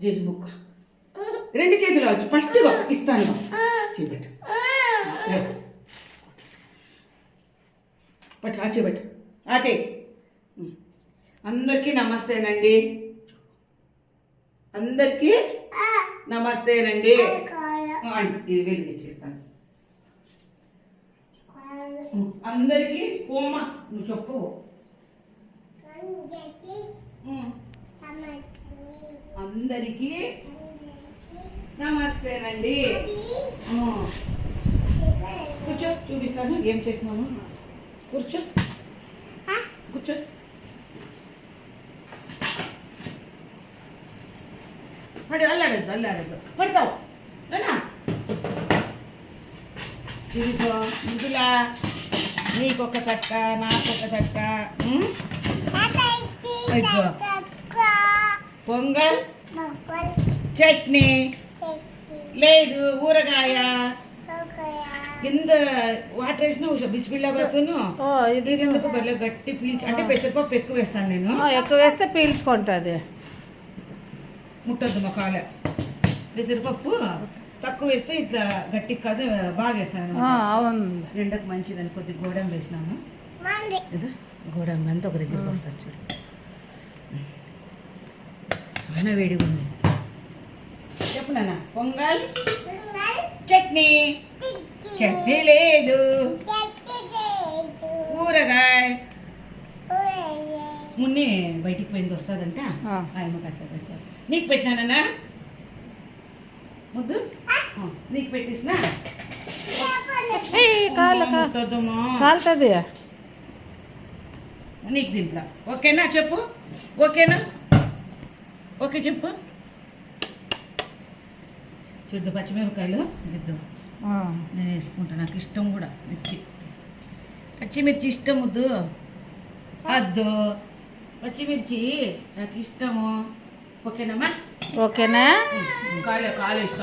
Jeju book రెండు చేతులు వచ్చు ఫస్ట్ ఇస్తాను చేపెట్టు పట్టు ఆ చేపెట్టు ఆ చేయి అందరికీ నమస్తేనండి అందరికీ నమస్తేనండి ఇది వెలిగించేస్తాను అందరికీ కోమ నువ్వు చెప్పు అందరికీ నమస్తేనండి కూర్చో చూపిస్తాను ఏం చేసినాము కూర్చో కూర్చో పడి అల్లాడద్దు పడతావు నానా ఇదిగో ఇందులా నీకొక తక్క నాకొక తక్క పొంగల్ చట్నీ లేదు ఊరగాయ కింద వాటర్ వేసిన బిస్మిల్లా బతును ఇది ఎందుకు బర్రె గట్టి పీల్చి అంటే పెసరపప్పు ఎక్కువ వేస్తాను నేను ఎక్కువ వేస్తే పీల్చుకుంటుంది ముట్టద్దు మొకాల పెసరపప్పు తక్కువ వేస్తే ఇట్లా గట్టి కాదు బాగా వేస్తాను అవును రెండకు మంచిదని కొద్ది గోడంబి వేసినాము గోడంబి అంతా ఒక దగ్గరికి వస్తారు చూడు చాలా వేడిగా ఉంది చెప్పు నాన్న పొంగల్ చట్నీ చట్నీ లేదు ఊరగాయ మున్నే బయటికి పోయింది వస్తుందంట ఆయమ్మకి అట్లా పెట్టారు నీకు పెట్టినానన్నా ముద్దు నీకు పెట్టేసిన కాలుతుంది నీకు దీంట్లో ఓకేనా చెప్పు ఓకేనా ఓకే చెప్పు చూద్దు పచ్చిమిరపకాయలు ఇద్దాం నేను వేసుకుంటాను నాకు ఇష్టం కూడా మిర్చి పచ్చిమిర్చి ఇష్టం వద్దు వద్దు పచ్చిమిర్చి నాకు ఇష్టము ఓకేనమ్మా ఓకేనా కాలే ఇష్టం